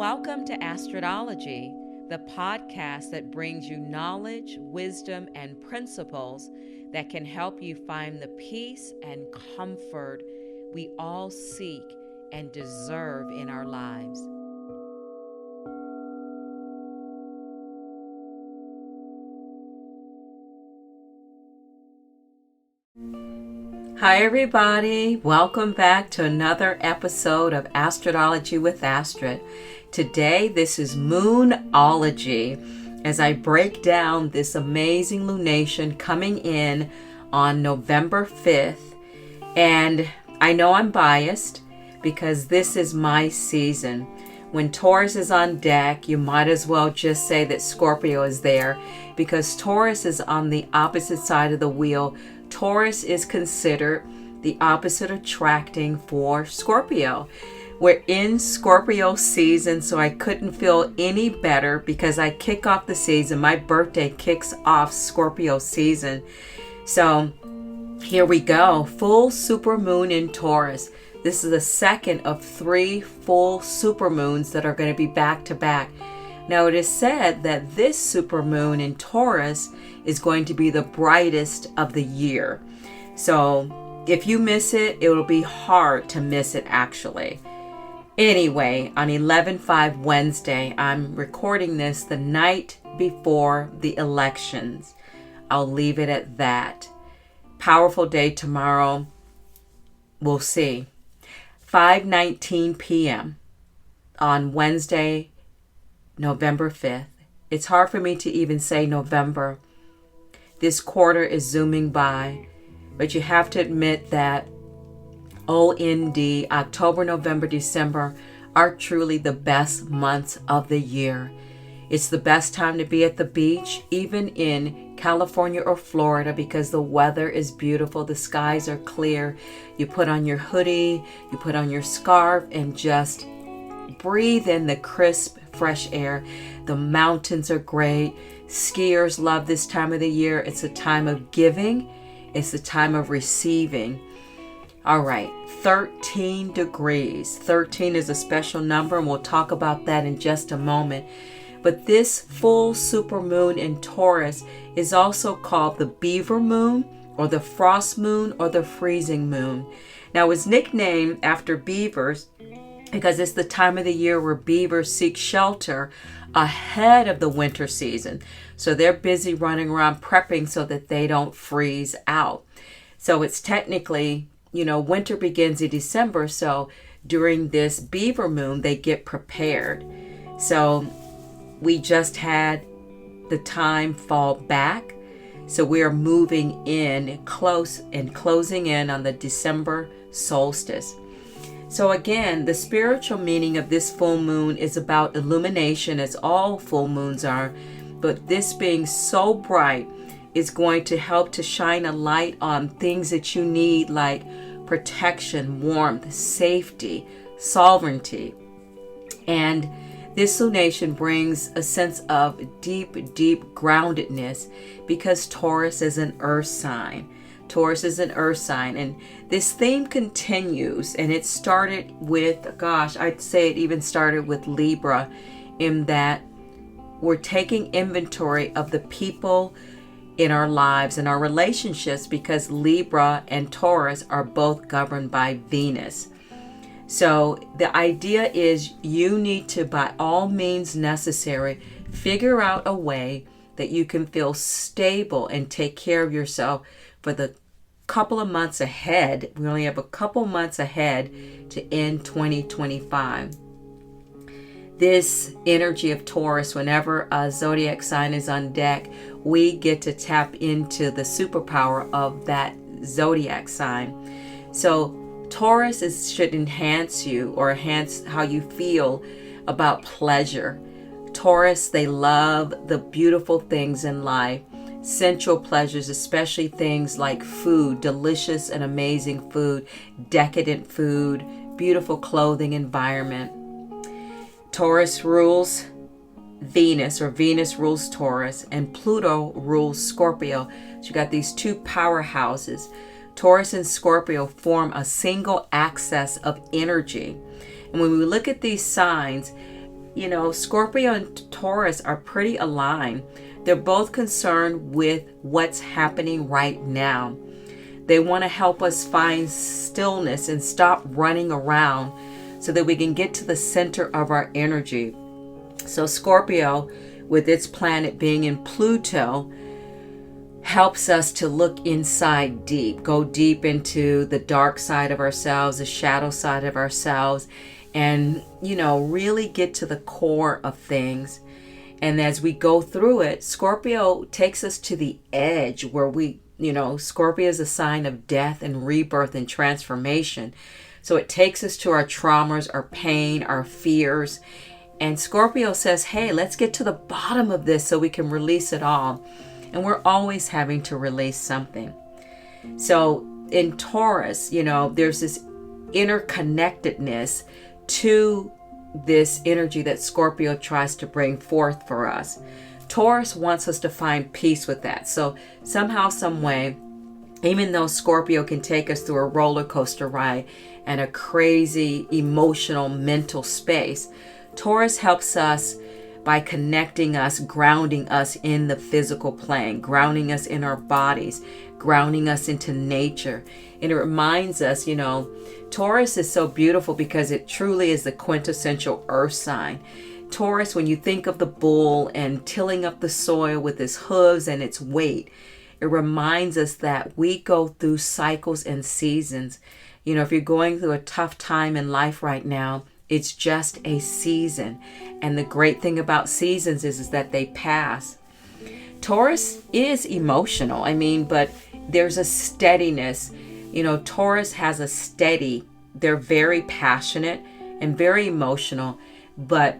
Welcome to Astrodology, the podcast that brings you knowledge, wisdom, and principles that can help you find the peace and comfort we all seek and deserve in our lives. Hi everybody, welcome back to another episode of Astrodology with Astrid. Today this is Moonology as I break down this amazing lunation coming in on November 5th. And I know I'm biased because this is my season. When Taurus is on deck, you might as well just say that Scorpio is there because Taurus is on the opposite side of the wheel. Taurus is considered the opposite attracting for Scorpio. We're in Scorpio season, so I couldn't feel any better because I kick off the season. My birthday kicks off Scorpio season. So here we go. Full supermoon in Taurus. This is the second of 3 full supermoons that are going to be back to back. Now it is said that this supermoon in Taurus is going to be the brightest of the year. So if you miss it, it'll be hard to miss it actually. Anyway, on 11/5 Wednesday, I'm recording this the night before the elections. I'll leave it at that. Powerful day tomorrow. We'll see. 5:19 p.m. on Wednesday, November 5th. It's hard for me to even say November. This quarter is zooming by, but you have to admit that OND, October, November, December, are truly the best months of the year. It's the best time to be at the beach, even in California or Florida, because the weather is beautiful. The skies are clear. You put on your hoodie, you put on your scarf, and just breathe in the crisp, fresh air. The mountains are great. Skiers love this time of the year. It's a time of giving. It's a time of receiving. All right, 13 degrees. 13 is a special number, and we'll talk about that in just a moment. But this full supermoon in Taurus is also called the beaver moon, or the frost moon, or the freezing moon. Now, it's nicknamed after beavers because it's the time of the year where beavers seek shelter ahead of the winter season. So they're busy running around prepping so that they don't freeze out. So it's technically, winter begins in December. So during this beaver moon, they get prepared. So we just had the time fall back. So we are moving in close and closing in on the December solstice. So again, the spiritual meaning of this full moon is about illumination, as all full moons are. But this being so bright is going to help to shine a light on things that you need, like protection, warmth, safety, sovereignty. And this lunation brings a sense of deep, deep groundedness because Taurus is an earth sign. Taurus is an earth sign, and this theme continues, and it started with, I'd say it even started with Libra, in that we're taking inventory of the people in our lives and our relationships because Libra and Taurus are both governed by Venus. So the idea is you need to, by all means necessary, figure out a way that you can feel stable and take care of yourself for the couple of months ahead. We only have a couple months ahead to end 2025. This energy of Taurus, whenever a zodiac sign is on deck, we get to tap into the superpower of that zodiac sign. So Taurus should enhance you, or enhance how you feel about pleasure. Taurus, they love the beautiful things in life. Sensual pleasures, especially things like food, delicious and amazing food, decadent food, beautiful clothing, environment. Taurus rules Venus, or Venus rules Taurus, and Pluto rules Scorpio. So you got these two powerhouses. Taurus and Scorpio form a single axis of energy. And when we look at these signs, Scorpio and Taurus are pretty aligned. They're both concerned with what's happening right now. They want to help us find stillness and stop running around so that we can get to the center of our energy. So Scorpio, with its planet being in Pluto, helps us to look inside deep, go deep into the dark side of ourselves, the shadow side of ourselves, and, really get to the core of things. And as we go through it, Scorpio takes us to the edge where Scorpio is a sign of death and rebirth and transformation. So it takes us to our traumas, our pain, our fears. And Scorpio says, hey, let's get to the bottom of this so we can release it all. And we're always having to release something. So in Taurus, there's this interconnectedness to this energy that Scorpio tries to bring forth for us. Taurus wants us to find peace with that. So somehow, some way, even though Scorpio can take us through a roller coaster ride and a crazy emotional mental space, Taurus helps us by connecting us, grounding us in the physical plane, grounding us in our bodies, grounding us into nature. And it reminds us, Taurus is so beautiful because it truly is the quintessential earth sign. Taurus, when you think of the bull and tilling up the soil with its hooves and its weight, it reminds us that we go through cycles and seasons. If you're going through a tough time in life right now, it's just a season. And the great thing about seasons is that they pass. Taurus is emotional, but there's a steadiness. Taurus has a steady, they're very passionate and very emotional, but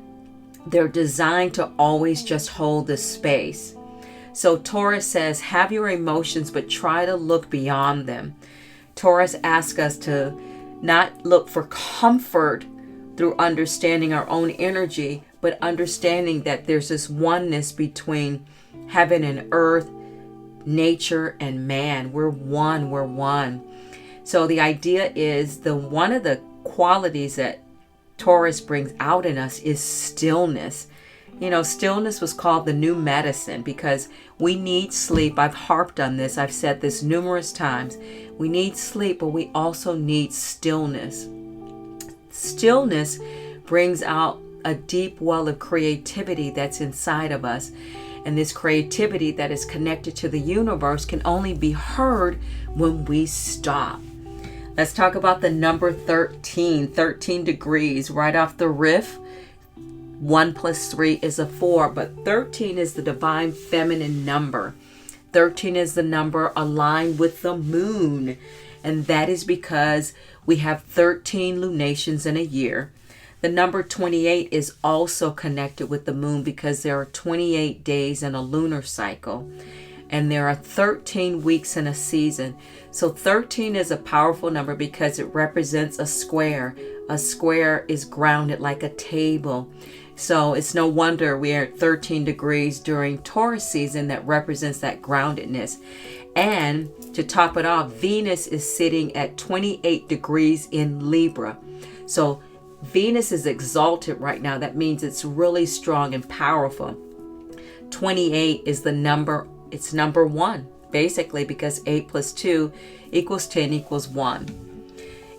they're designed to always just hold the space. So Taurus says, have your emotions, but try to look beyond them. Taurus asks us to not look for comfort through understanding our own energy, but understanding that there's this oneness between heaven and earth, nature and man. We're one. So the idea is one of the qualities that Taurus brings out in us is stillness. Stillness was called the new medicine because we need sleep. I've harped on this. I've said this numerous times. We need sleep, but we also need stillness. Stillness brings out a deep well of creativity that's inside of us. And this creativity that is connected to the universe can only be heard when we stop. Let's talk about the number 13 degrees right off the riff. 1 plus 3 is a 4, but 13 is the divine feminine number. 13 is the number aligned with the moon. And that is because we have 13 lunations in a year. The number 28 is also connected with the moon because there are 28 days in a lunar cycle. And there are 13 weeks in a season. So 13 is a powerful number because it represents a square. A square is grounded like a table. So it's no wonder we are at 13 degrees during Taurus season that represents that groundedness. And to top it off, Venus is sitting at 28 degrees in Libra. So Venus is exalted right now. That means it's really strong and powerful. 28 is the number. It's number 1, basically, because 8 plus 2 equals 10 equals 1.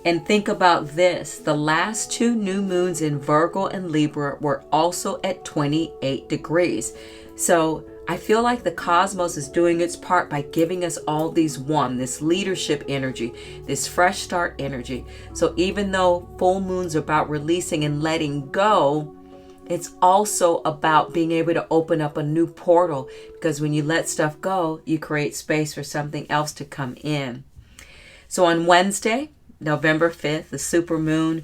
And think about this. The last 2 new moons in Virgo and Libra were also at 28 degrees. So I feel like the cosmos is doing its part by giving us all these this leadership energy, this fresh start energy. So even though full moons are about releasing and letting go, it's also about being able to open up a new portal, because when you let stuff go, you create space for something else to come in. So on Wednesday, November 5th, the supermoon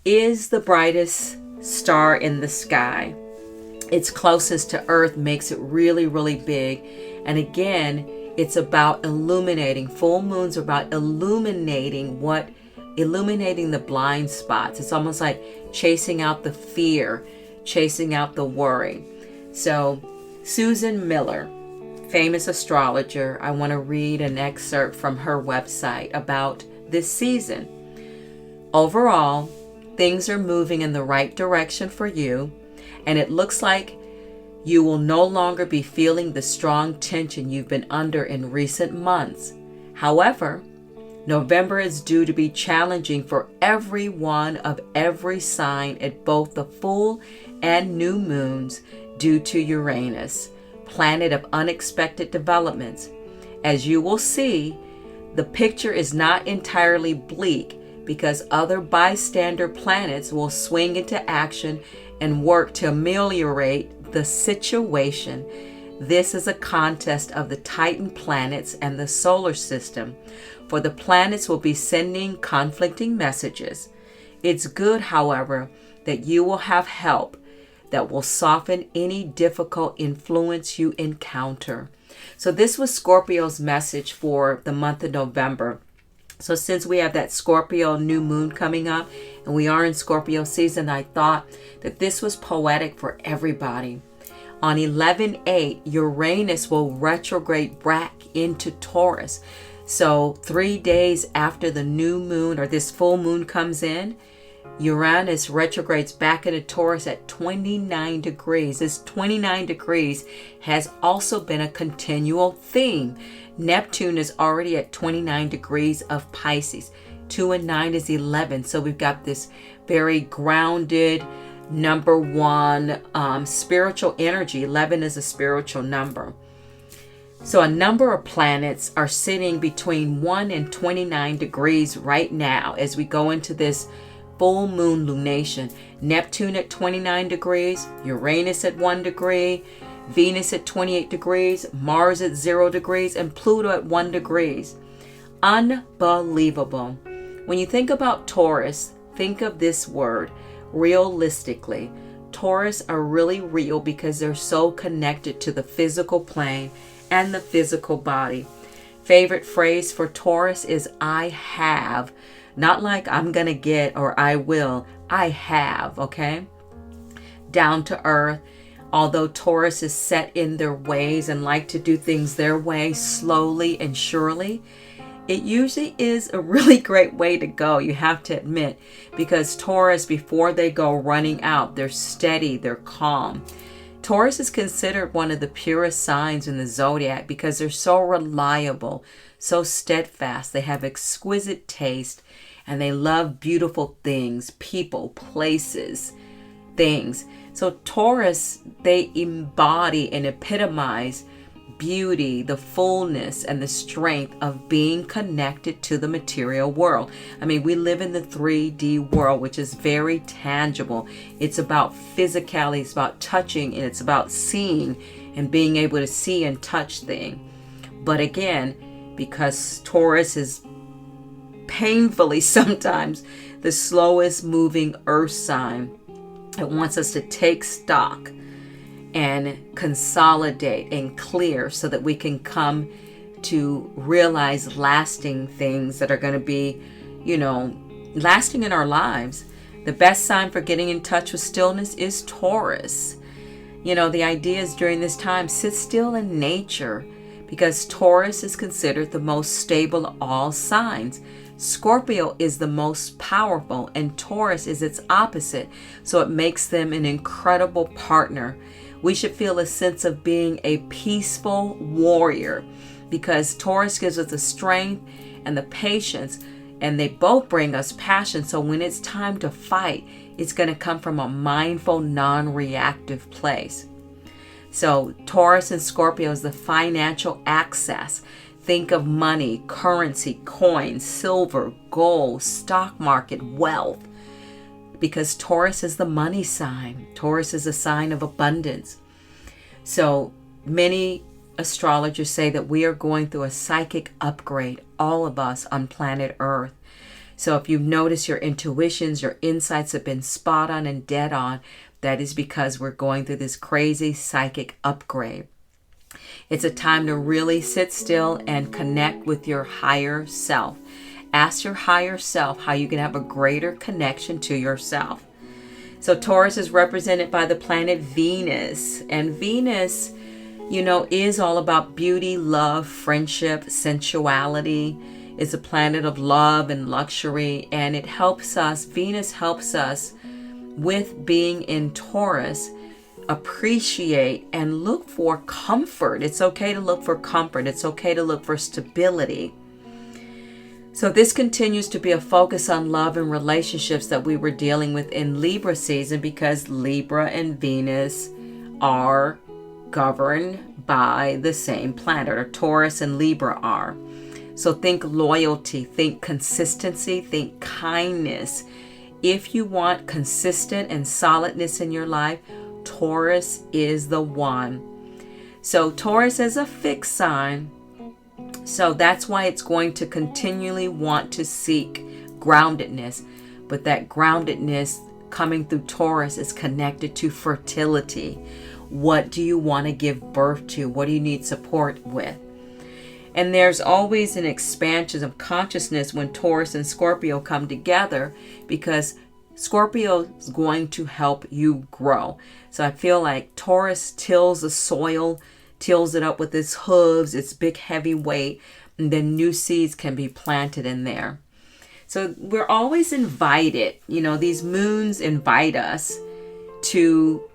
is the brightest star in the sky. Its closest to Earth makes it really, really big. And again, it's about illuminating. Full moons are about illuminating the blind spots. It's almost like chasing out the fear, chasing out the worry. So Susan Miller, famous astrologer, I want to read an excerpt from her website about this season. Overall, things are moving in the right direction for you. And it looks like you will no longer be feeling the strong tension you've been under in recent months. However, November is due to be challenging for everyone of every sign at both the full and new moons due to Uranus, planet of unexpected developments. As you will see, the picture is not entirely bleak because other bystander planets will swing into action and work to ameliorate the situation. This is a contest of the Titan planets and the solar system, for the planets will be sending conflicting messages. It's good, however, that you will have help that will soften any difficult influence you encounter. So this was Scorpio's message for the month of November. So since we have that Scorpio new moon coming up and we are in Scorpio season, I thought that this was poetic for everybody. On 11/8, Uranus will retrograde back into Taurus. So 3 days after the new moon or this full moon comes in, Uranus retrogrades back into Taurus at 29 degrees. This 29 degrees has also been a continual theme. Neptune is already at 29 degrees of Pisces. 2 and 9 is 11. So we've got this very grounded, number one, spiritual energy. 11 is a spiritual number. So a number of planets are sitting between 1 and 29 degrees right now as we go into this full moon lunation. Neptune at 29 degrees, Uranus at 1 degree, Venus at 28 degrees, Mars at 0 degrees, and Pluto at 1 degrees. Unbelievable. When you think about Taurus, think of this word, realistically. Taurus are really real because they're so connected to the physical plane and the physical body. Favorite phrase for Taurus is I have. Not like I'm going to get or I will. I have, okay? Down to earth. Although Taurus is set in their ways and like to do things their way, slowly and surely, it usually is a really great way to go, you have to admit, because Taurus, before they go running out, they're steady, they're calm. Taurus is considered one of the purest signs in the zodiac because they're so reliable, so steadfast. They have exquisite taste and they love beautiful things, people, places, things. So Taurus, they embody and epitomize beauty, the fullness and the strength of being connected to the material world. I mean, we live in the 3D world, which is very tangible. It's about physicality, it's about touching, and it's about seeing and being able to see and touch things. But again, because Taurus is painfully sometimes the slowest moving earth sign, it wants us to take stock and consolidate and clear so that we can come to realize lasting things that are going to be, lasting in our lives. The best sign for getting in touch with stillness is Taurus. The idea is during this time, sit still in nature because Taurus is considered the most stable of all signs. Scorpio is the most powerful and Taurus is its opposite, so it makes them an incredible partner. We should feel a sense of being a peaceful warrior because Taurus gives us the strength and the patience, and they both bring us passion. So when it's time to fight, it's going to come from a mindful, non-reactive place. So Taurus and Scorpio is the financial access. Think of money, currency, coins, silver, gold, stock market, wealth. Because Taurus is the money sign. Taurus is a sign of abundance. So many astrologers say that we are going through a psychic upgrade, all of us on planet Earth. So if you've noticed your intuitions, your insights have been spot on and dead on, that is because we're going through this crazy psychic upgrade. It's a time to really sit still and connect with your higher self. Ask your higher self how you can have a greater connection to yourself. So Taurus is represented by the planet Venus. And Venus, is all about beauty, love, friendship, sensuality. It's a planet of love and luxury. And Venus helps us with being in Taurus appreciate and look for comfort. It's okay to look for comfort. It's okay to look for stability. So this continues to be a focus on love and relationships that we were dealing with in Libra season, because Libra and Venus are governed by the same planet, or Taurus and Libra are. So think loyalty, think consistency, think kindness. If you want consistent and solidness in your life, Taurus is the one. So Taurus is a fixed sign. So that's why it's going to continually want to seek groundedness. But that groundedness coming through Taurus is connected to fertility. What do you want to give birth to? What do you need support with? And there's always an expansion of consciousness when Taurus and Scorpio come together, because Scorpio is going to help you grow. So I feel like Taurus tills the soil, tills it up with its hooves, its big heavy weight, and then new seeds can be planted in there. So we're always invited, these moons invite us to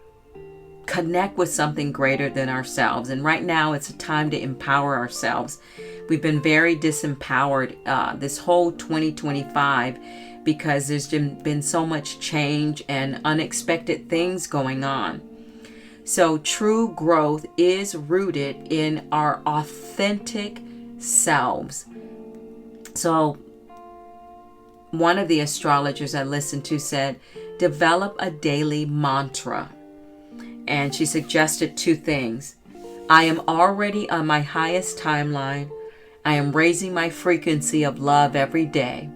connect with something greater than ourselves. And right now it's a time to empower ourselves. We've been very disempowered this whole 2025 because there's been so much change and unexpected things going on. So true growth is rooted in our authentic selves. So one of the astrologers I listened to said, develop a daily mantra. And she suggested two things. I am already on my highest timeline. I am raising my frequency of love every day.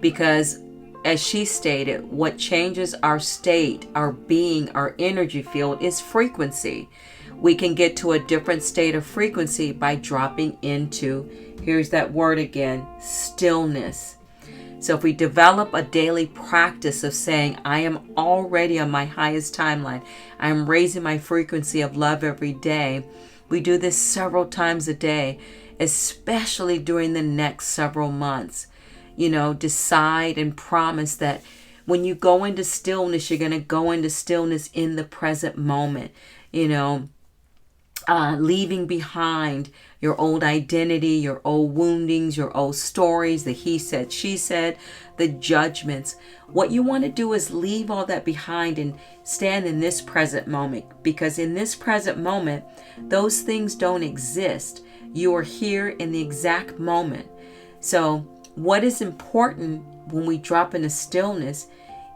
Because as she stated, what changes our state, our being, our energy field is frequency. We can get to a different state of frequency by dropping into, here's that word again, stillness. So if we develop a daily practice of saying, I am already on my highest timeline, I am raising my frequency of love every day. We do this several times a day, especially during the next several months. Decide and promise that when you go into stillness, you're going to go into stillness in the present moment. Leaving behind your old identity, your old woundings, your old stories, the he said, she said, the judgments. What you want to do is leave all that behind and stand in this present moment, because in this present moment, those things don't exist. You are here in the exact moment. So what is important when we drop into stillness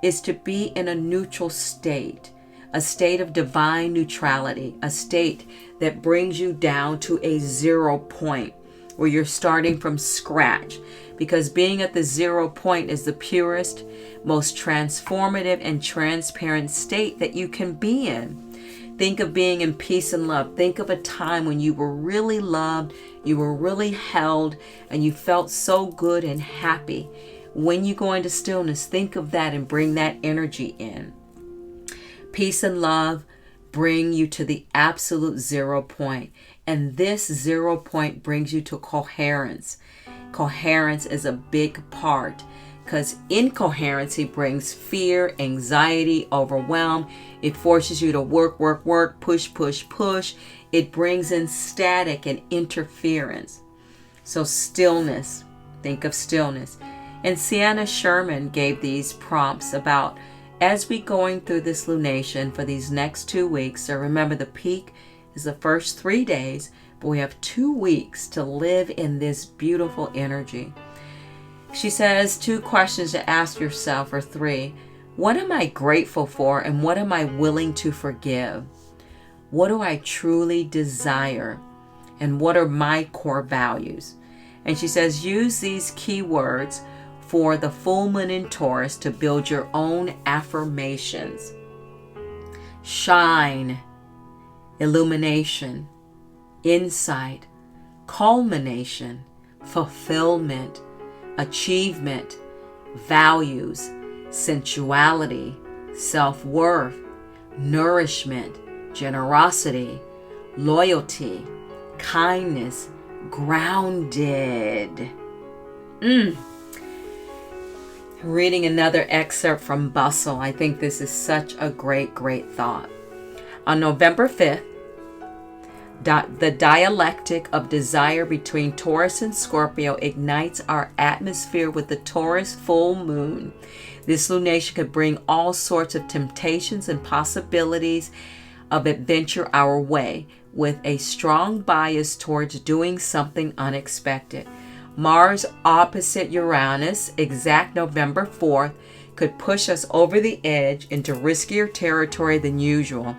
is to be in a neutral state, a state of divine neutrality, a state that brings you down to a 0 point where you're starting from scratch. Because being at the 0 point is the purest, most transformative and transparent state that you can be in. Think of being in peace and love. Think of a time when you were really loved, you were really held, and you felt so good and happy. When you go into stillness, think of that and bring that energy in. Peace and love bring you to the absolute 0 point. And this 0 point brings you to coherence. Coherence is a big part, because incoherency brings fear, anxiety, overwhelm. It forces you to work, push, push, push. It brings in static and interference. So stillness, think of stillness. And Sienna Sherman gave these prompts about, as we going through this lunation for these next 2 weeks, so remember the peak is the first 3 days, but we have 2 weeks to live in this beautiful energy. She says 2 questions to ask yourself, or 3. What am I grateful for, and what am I willing to forgive? What do I truly desire, and what are my core values? And she says use these keywords for the full moon in Taurus to build your own affirmations. Shine, illumination, insight, culmination, fulfillment, achievement, values, sensuality, self-worth, nourishment, generosity, loyalty, kindness, grounded. Reading another excerpt from Bustle. I think this is such a great thought. On November 5th, the dialectic of desire between Taurus and Scorpio ignites our atmosphere with the Taurus full moon. This lunation could bring all sorts of temptations and possibilities of adventure our way, with a strong bias towards doing something unexpected. Mars opposite Uranus, exact November 4th, could push us over the edge into riskier territory than usual,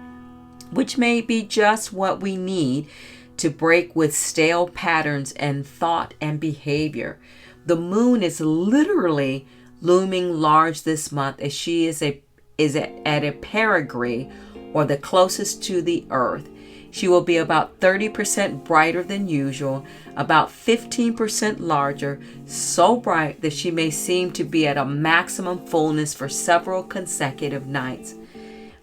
which may be just what we need to break with stale patterns and thought and behavior. The moon is literally looming large this month, as she is at a perigee, or the closest to the earth. She will be about 30% brighter than usual, about 15% larger, so bright that she may seem to be at a maximum fullness for several consecutive nights.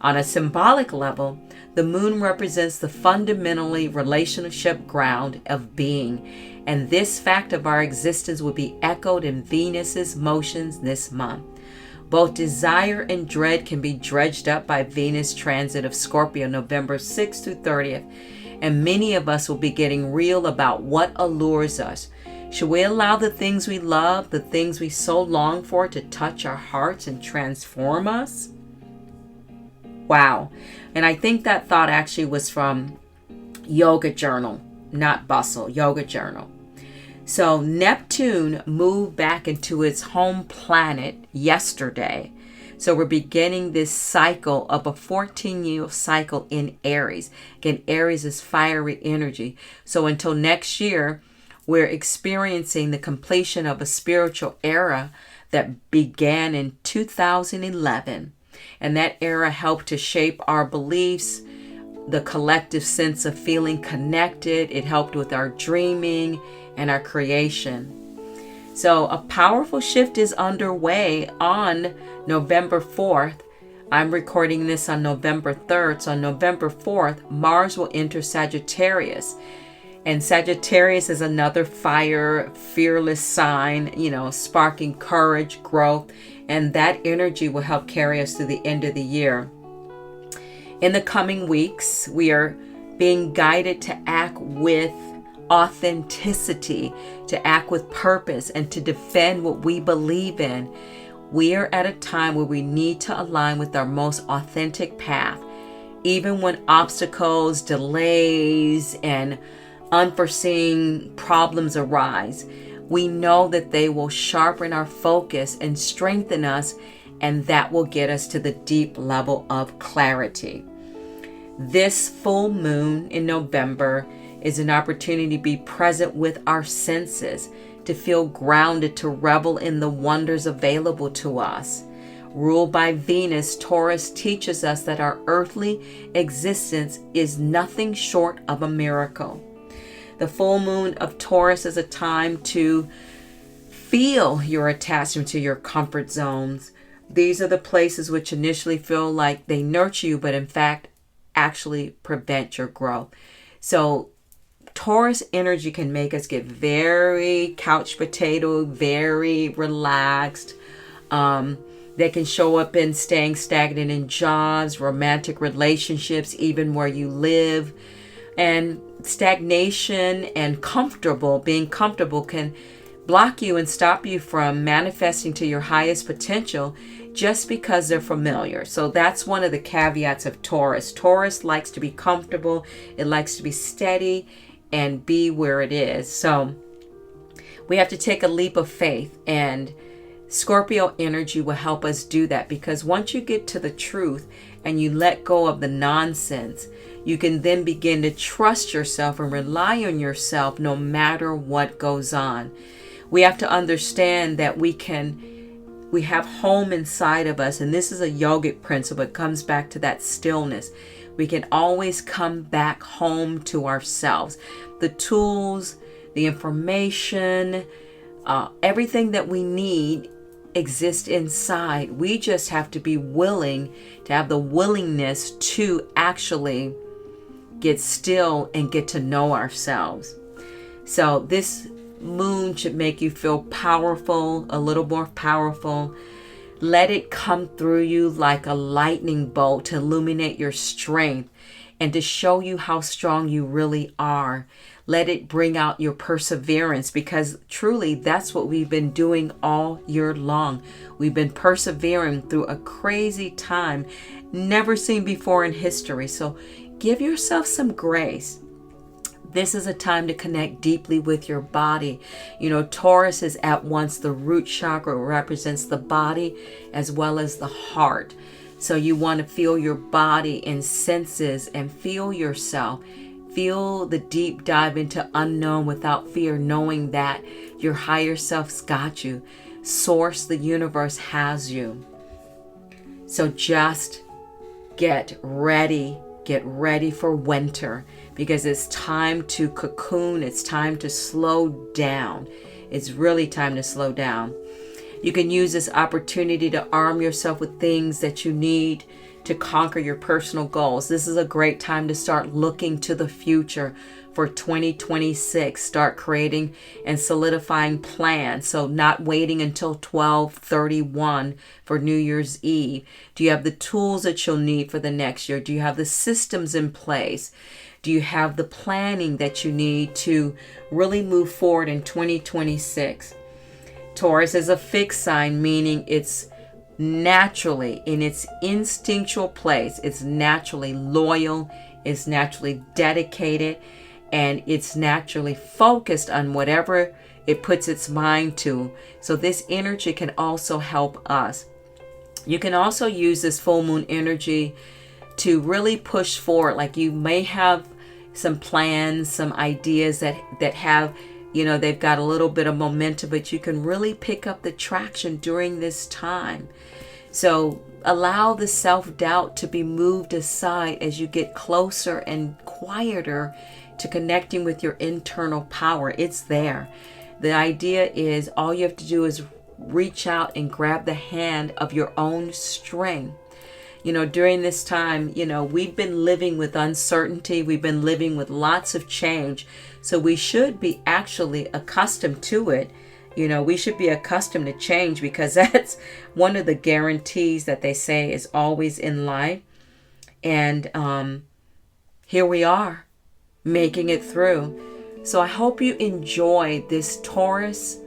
On a symbolic level, the moon represents the fundamentally relationship ground of being, and this fact of our existence will be echoed in Venus's motions this month. Both desire and dread can be dredged up by Venus transit of Scorpio November 6th through 30th, and many of us will be getting real about what allures us. Should we allow the things we love, the things we so long for, to touch our hearts and transform us? Wow. And I think that thought actually was from Yoga Journal, not Bustle, Yoga Journal. So Neptune moved back into its home planet yesterday. So we're beginning this cycle of a 14-year cycle in Aries. Again, Aries is fiery energy. So until next year, we're experiencing the completion of a spiritual era that began in 2011. And that era helped to shape our beliefs, the collective sense of feeling connected. It helped with our dreaming and our creation. So a powerful shift is underway on November 4th. I'm recording this on November 3rd. So on November 4th, Mars will enter Sagittarius. And Sagittarius is another fire, fearless sign, sparking courage, growth. And that energy will help carry us through the end of the year. In the coming weeks, we are being guided to act with authenticity, to act with purpose, and to defend what we believe in. We are at a time where we need to align with our most authentic path. Even when obstacles, delays, and unforeseen problems arise, we know that they will sharpen our focus and strengthen us, and that will get us to the deep level of clarity. This full moon in November is an opportunity to be present with our senses, to feel grounded, to revel in the wonders available to us. Ruled by Venus, Taurus teaches us that our earthly existence is nothing short of a miracle. The full moon of Taurus is a time to feel your attachment to your comfort zones. These are the places which initially feel like they nurture you, but in fact actually prevent your growth. So Taurus energy can make us get very couch potato, very relaxed. They can show up in staying stagnant in jobs, romantic relationships, even where you live. And stagnation and being comfortable can block you and stop you from manifesting to your highest potential just because they're familiar. So that's one of the caveats of Taurus. Taurus likes to be comfortable. It likes to be steady and be where it is. So we have to take a leap of faith, and Scorpio energy will help us do that, because once you get to the truth and you let go of the nonsense, you can then begin to trust yourself and rely on yourself no matter what goes on. We have to understand that we have home inside of us, and this is a yogic principle. It comes back to that stillness. We can always come back home to ourselves. The tools, the information, everything that we need exist inside. We just have to be willing to have the willingness to actually get still and get to know ourselves. So this moon should make you feel powerful, a little more powerful. Let it come through you like a lightning bolt to illuminate your strength and to show you how strong you really are. Let it bring out your perseverance, because truly that's what we've been doing all year long. We've been persevering through a crazy time never seen before in history. So give yourself some grace. This is a time to connect deeply with your body. Taurus is at once the root chakra, represents the body as well as the heart. So you want to feel your body and senses and feel yourself. Feel the deep dive into unknown without fear, knowing that your higher self's got you. Source, the universe has you. So just get ready for winter, because it's time to cocoon. It's time to slow down. It's really time to slow down. You can use this opportunity to arm yourself with things that you need to conquer your personal goals. This is a great time to start looking to the future for 2026. Start creating and solidifying plans. So not waiting until 12/31 for New Year's Eve. Do you have the tools that you'll need for the next year? Do you have the systems in place? Do you have the planning that you need to really move forward in 2026? Taurus is a fixed sign, meaning it's naturally in its instinctual place. It's naturally loyal, it's naturally dedicated, and it's naturally focused on whatever it puts its mind to. So this energy can also help us. You can also use this full moon energy to really push forward. Like you may have some plans, some ideas that have, they've got a little bit of momentum, but you can really pick up the traction during this time. So allow the self-doubt to be moved aside as you get closer and quieter to connecting with your internal power. It's there. The idea is all you have to do is reach out and grab the hand of your own strength. During this time, we've been living with uncertainty. We've been living with lots of change. So we should be actually accustomed to it. We should be accustomed to change, because that's one of the guarantees that they say is always in life. And here we are, making it through. So I hope you enjoy this Taurus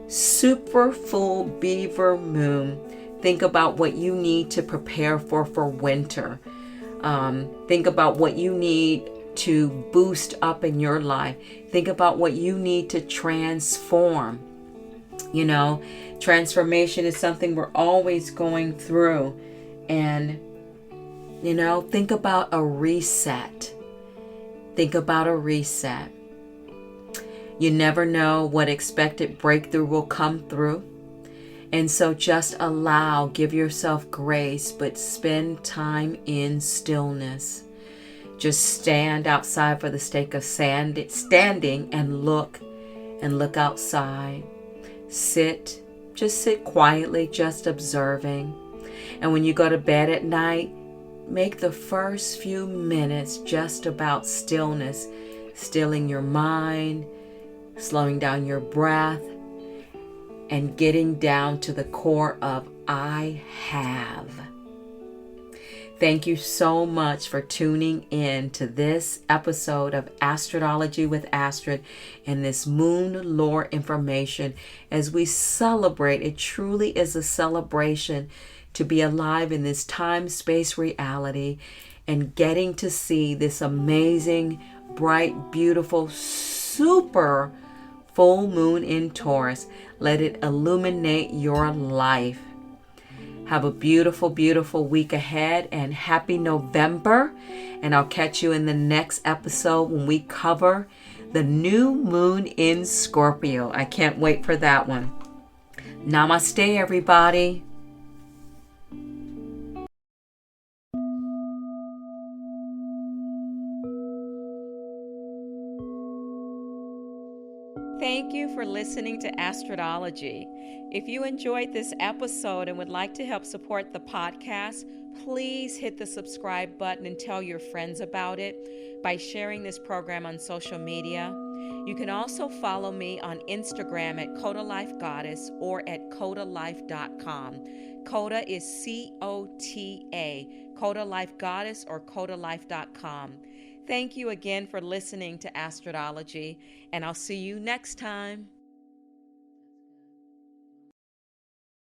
super full beaver moon. Think about what you need to prepare for winter. Think about what you need to boost up in your life. Think about what you need to transform. Transformation is something we're always going through. And, think about a reset. Think about a reset. You never know what expected breakthrough will come through. And so just give yourself grace, but spend time in stillness. Just stand outside for the sake of standing and look outside. Just sit quietly, just observing. And when you go to bed at night, make the first few minutes just about stillness, stilling your mind, slowing down your breath, and getting down to the core of I have. Thank you so much for tuning in to this episode of Astrodology with Astrid and this moon lore information as we celebrate. It truly is a celebration to be alive in this time-space reality and getting to see this amazing, bright, beautiful, super full moon in Taurus. Let it illuminate your life. Have a beautiful, beautiful week ahead, and happy November. And I'll catch you in the next episode when we cover the new moon in Scorpio. I can't wait for that one. Namaste, everybody. Thank you for listening to Astrodology. If you enjoyed this episode and would like to help support the podcast, please hit the subscribe button and tell your friends about it by sharing this program on social media. You can also follow me on Instagram at Coda Life Goddess or at codalife.com. Coda is COTA, Coda Life Goddess or codalife.com. Thank you again for listening to Astrodology, and I'll see you next time.